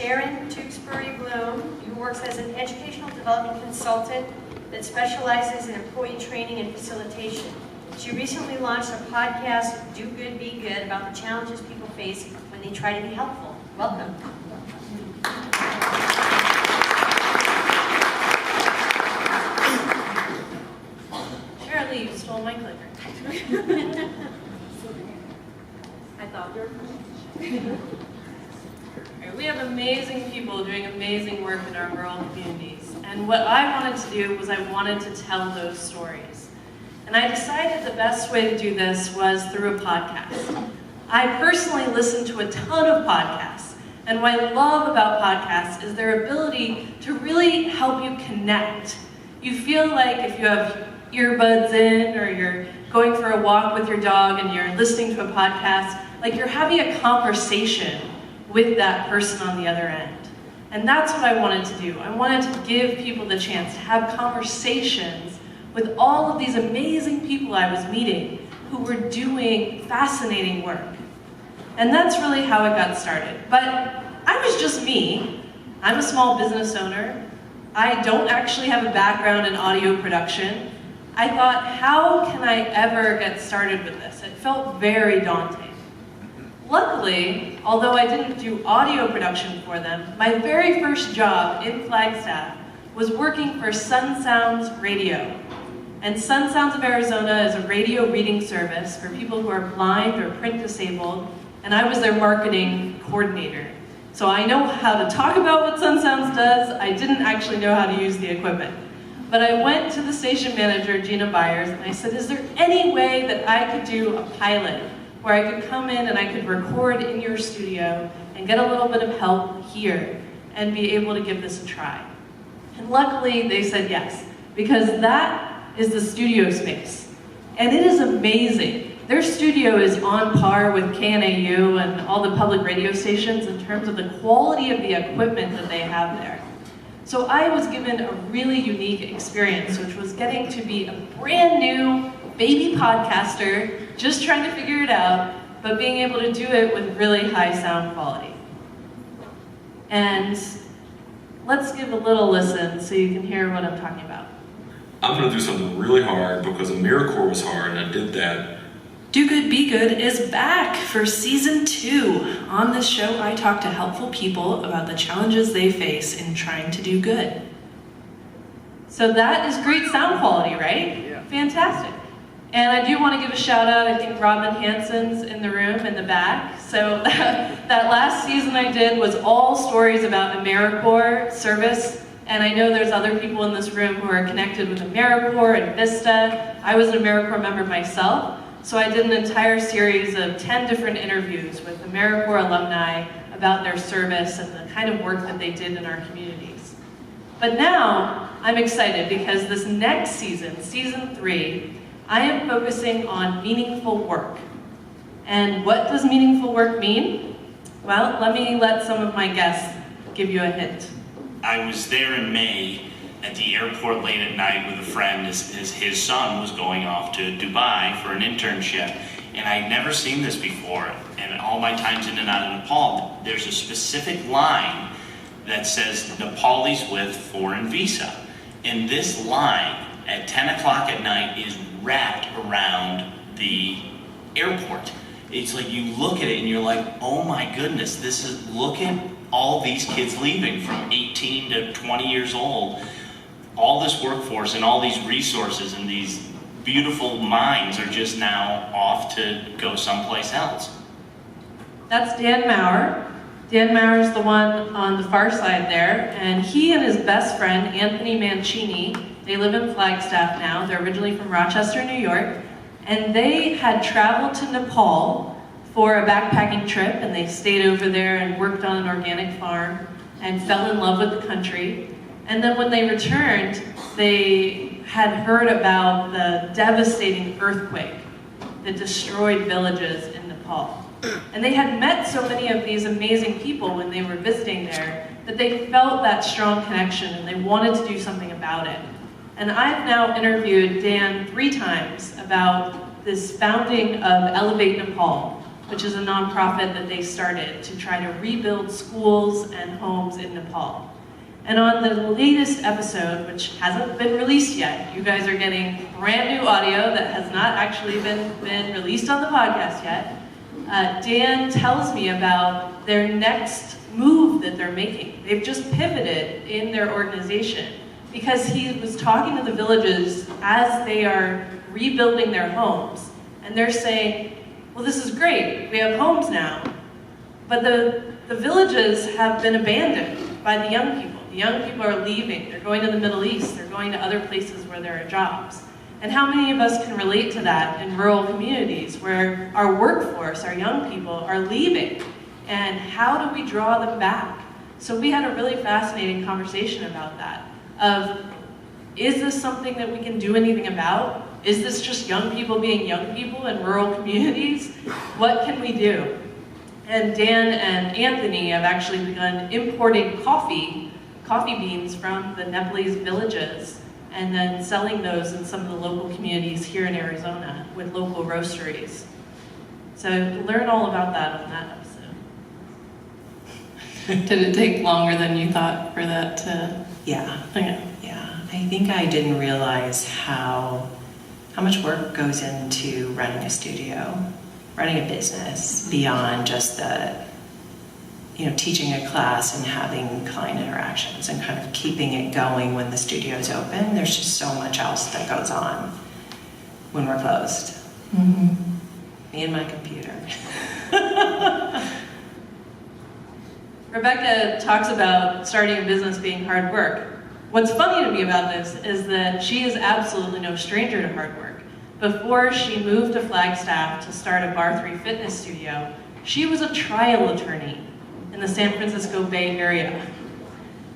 Sharon Tewksbury-Bloom, who works as an educational development consultant that specializes in employee training and facilitation. She recently launched a podcast, Do Good, Be Good, about the challenges people face when they try to be helpful. Welcome. Shirley, you stole my clicker. I thought you were We have amazing people doing amazing work in our rural communities. And what I wanted to do was I wanted to tell those stories. And I decided the best way to do this was through a podcast. I personally listen to a ton of podcasts. And what I love about podcasts is their ability to really help you connect. You feel like if you have earbuds in or you're going for a walk with your dog and you're listening to a podcast, like you're having a conversation with that person on the other end. And that's what I wanted to do. I wanted to give people the chance to have conversations with all of these amazing people I was meeting who were doing fascinating work. And that's really how it got started. But I was just me. I'm a small business owner. I don't actually have a background in audio production. I thought, how can I ever get started with this? It felt very daunting. Luckily, although I didn't do audio production for them, my very first job in Flagstaff was working for Sun Sounds Radio. And Sun Sounds of Arizona is a radio reading service for people who are blind or print disabled, and I was their marketing coordinator. So I know how to talk about what Sun Sounds does. I didn't actually know how to use the equipment. But I went to the station manager, Gina Byers, and I said, is there any way that I could do a pilot where I could come in and I could record in your studio and get a little bit of help here and be able to give this a try? And luckily they said yes, because that is the studio space. And it is amazing. Their studio is on par with KNAU and all the public radio stations in terms of the quality of the equipment that they have there. So I was given a really unique experience, which was getting to be a brand new baby podcaster, just trying to figure it out, but being able to do it with really high sound quality. And let's give a little listen so you can hear what I'm talking about. I'm going to do something really hard because AmeriCorps was hard, and I did that. Do Good, Be Good is back for season 2. On this show, I talk to helpful people about the challenges they face in trying to do good. So that is great sound quality, right? Yeah. Fantastic. And I do want to give a shout out, I think Robin Hansen's in the room in the back. So that last season I did was all stories about AmeriCorps service. And I know there's other people in this room who are connected with AmeriCorps and Vista. I was an AmeriCorps member myself. So I did an entire series of 10 different interviews with AmeriCorps alumni about their service and the kind of work that they did in our communities. But now I'm excited because this next season, season 3, I am focusing on meaningful work. And what does meaningful work mean? Well, let some of my guests give you a hint. I was there in May at the airport late at night with a friend as his son was going off to Dubai for an internship. And I'd never seen this before. And all my times in and out of Nepal, there's a specific line that says Nepalese with foreign visa. And this line at 10 o'clock at night is wrapped around the airport. It's like you look at it and you're like, oh my goodness, look at all these kids leaving from 18 to 20 years old. All this workforce and all these resources and these beautiful minds are just now off to go someplace else. That's Dan Maurer. Dan Maurer is the one on the far side there, and he and his best friend, Anthony Mancini, they live in Flagstaff now. They're originally from Rochester, New York, and they had traveled to Nepal for a backpacking trip, and they stayed over there and worked on an organic farm and fell in love with the country. And then when they returned, they had heard about the devastating earthquake that destroyed villages in Nepal. And they had met so many of these amazing people when they were visiting there that they felt that strong connection and they wanted to do something about it. And I've now interviewed Dan 3 times about this founding of Elevate Nepal, which is a nonprofit that they started to try to rebuild schools and homes in Nepal. And on the latest episode, which hasn't been released yet, you guys are getting brand new audio that has not actually been released on the podcast yet. Dan tells me about their next move that they're making. They've just pivoted in their organization because he was talking to the villages as they are rebuilding their homes. And they're saying, well, this is great, we have homes now, but the villages have been abandoned by the young people. The young people are leaving, they're going to the Middle East, they're going to other places where there are jobs. And how many of us can relate to that in rural communities where our workforce, our young people, are leaving? And how do we draw them back? So we had a really fascinating conversation about that, of is this something that we can do anything about? Is this just young people being young people in rural communities? What can we do? And Dan and Anthony have actually begun importing coffee beans from the Nepalese villages and then selling those in some of the local communities here in Arizona with local roasteries. So learn all about that on that episode. Did it take longer than you thought for that to... Yeah. Okay. Yeah. I think I didn't realize how much work goes into running a studio, running a business, beyond just the, teaching a class and having client interactions and kind of keeping it going when the studio's open. There's just so much else that goes on when we're closed. Mm-hmm. Me and my computer. Rebecca talks about starting a business being hard work. What's funny to me about this is that she is absolutely no stranger to hard work. Before she moved to Flagstaff to start a Bar 3 fitness studio, she was a trial attorney in the San Francisco Bay Area.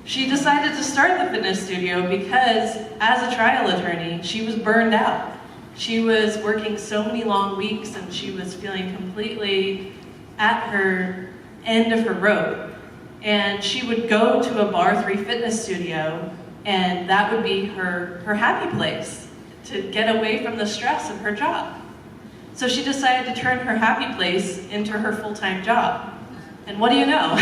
She decided to start the fitness studio because, as a trial attorney, she was burned out. She was working so many long weeks and she was feeling completely at her end of her rope. And she would go to a Bar 3 fitness studio, and that would be her happy place to get away from the stress of her job. So she decided to turn her happy place into her full-time job. And what do you know?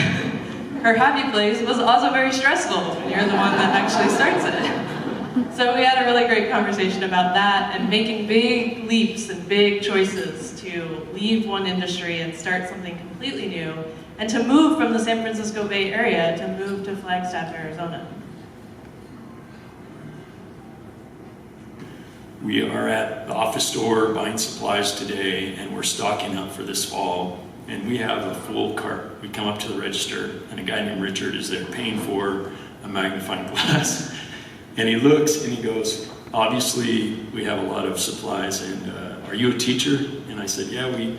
Her happy place was also very stressful when you're the one that actually starts it. So we had a really great conversation about that and making big leaps and big choices to leave one industry and start something completely new, and to move from the San Francisco Bay Area to move to Flagstaff, Arizona. We are at the office store buying supplies today, and we're stocking up for this fall. And we have a full cart. We come up to the register, and a guy named Richard is there paying for a magnifying glass. And he looks and he goes, obviously we have a lot of supplies, and are you a teacher? And I said, yeah, we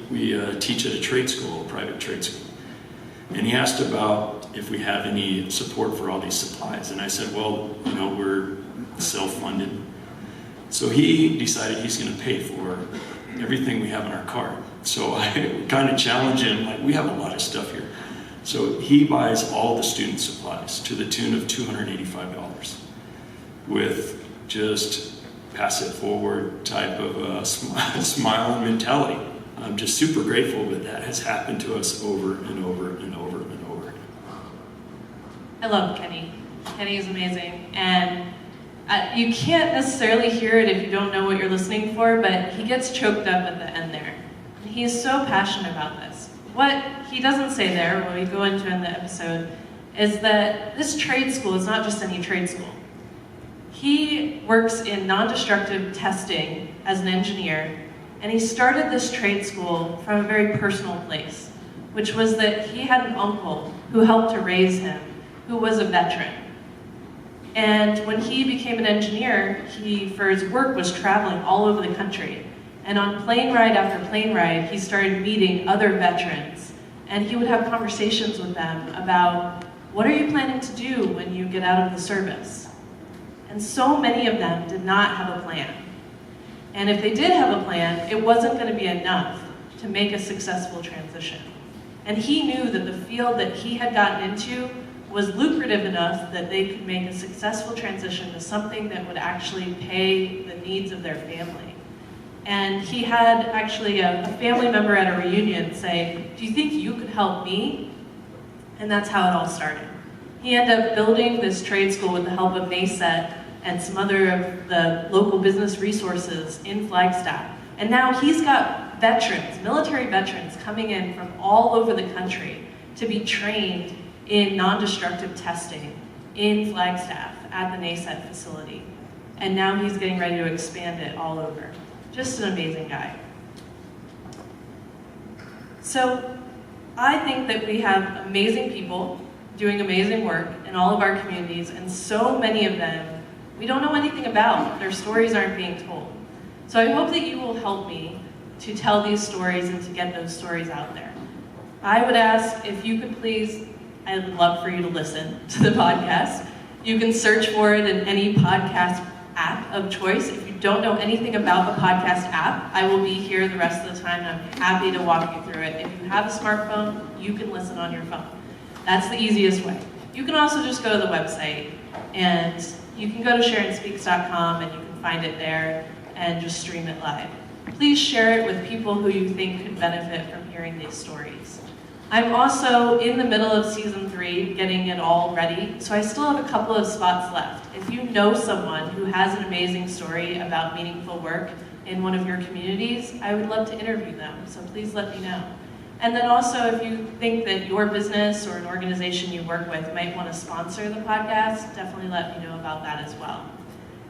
teach at a trade school, a private trade school. And he asked about if we have any support for all these supplies. And I said, well, we're self-funded. So he decided he's going to pay for everything we have in our cart. So I kind of challenge him, like, we have a lot of stuff here. So he buys all the student supplies to the tune of $285 with just pass it forward type of a smile and mentality. I'm just super grateful that that has happened to us over and over and over and over. I love Kenny. Kenny is amazing. And you can't necessarily hear it if you don't know what you're listening for, but he gets choked up at the end there. And he's so passionate about this. What he doesn't say there, when we go into in the episode, is that this trade school is not just any trade school. He works in non-destructive testing as an engineer, and he started this trade school from a very personal place, which was that he had an uncle who helped to raise him, who was a veteran. And when he became an engineer, he, for his work, was traveling all over the country. And on plane ride after plane ride, he started meeting other veterans. And he would have conversations with them about, what are you planning to do when you get out of the service? And so many of them did not have a plan. And if they did have a plan, it wasn't going to be enough to make a successful transition. And he knew that the field that he had gotten into was lucrative enough that they could make a successful transition to something that would actually pay the needs of their family. And he had actually a family member at a reunion say, "Do you think you could help me?" And that's how it all started. He ended up building this trade school with the help of NASET and some other of the local business resources in Flagstaff. And now he's got veterans, military veterans, coming in from all over the country to be trained in non-destructive testing in Flagstaff at the NASET facility. And now he's getting ready to expand it all over. Just an amazing guy. So I think that we have amazing people doing amazing work in all of our communities, and so many of them we don't know anything about. Their stories aren't being told. So I hope that you will help me to tell these stories and to get those stories out there. I would ask if you could please, I'd love for you to listen to the podcast. You can search for it in any podcast app of choice. If you don't know anything about the podcast app, I will be here the rest of the time, and I'm happy to walk you through it. If you have a smartphone, you can listen on your phone. That's the easiest way. You can also just go to the website, and you can go to sharonspeaks.com, and you can find it there and just stream it live. Please share it with people who you think could benefit from hearing these stories. I'm also in the middle of season 3, getting it all ready, so I still have a couple of spots left. If you know someone who has an amazing story about meaningful work in one of your communities, I would love to interview them, so please let me know. And then also, if you think that your business or an organization you work with might want to sponsor the podcast, definitely let me know about that as well.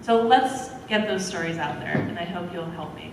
So let's get those stories out there, and I hope you'll help me.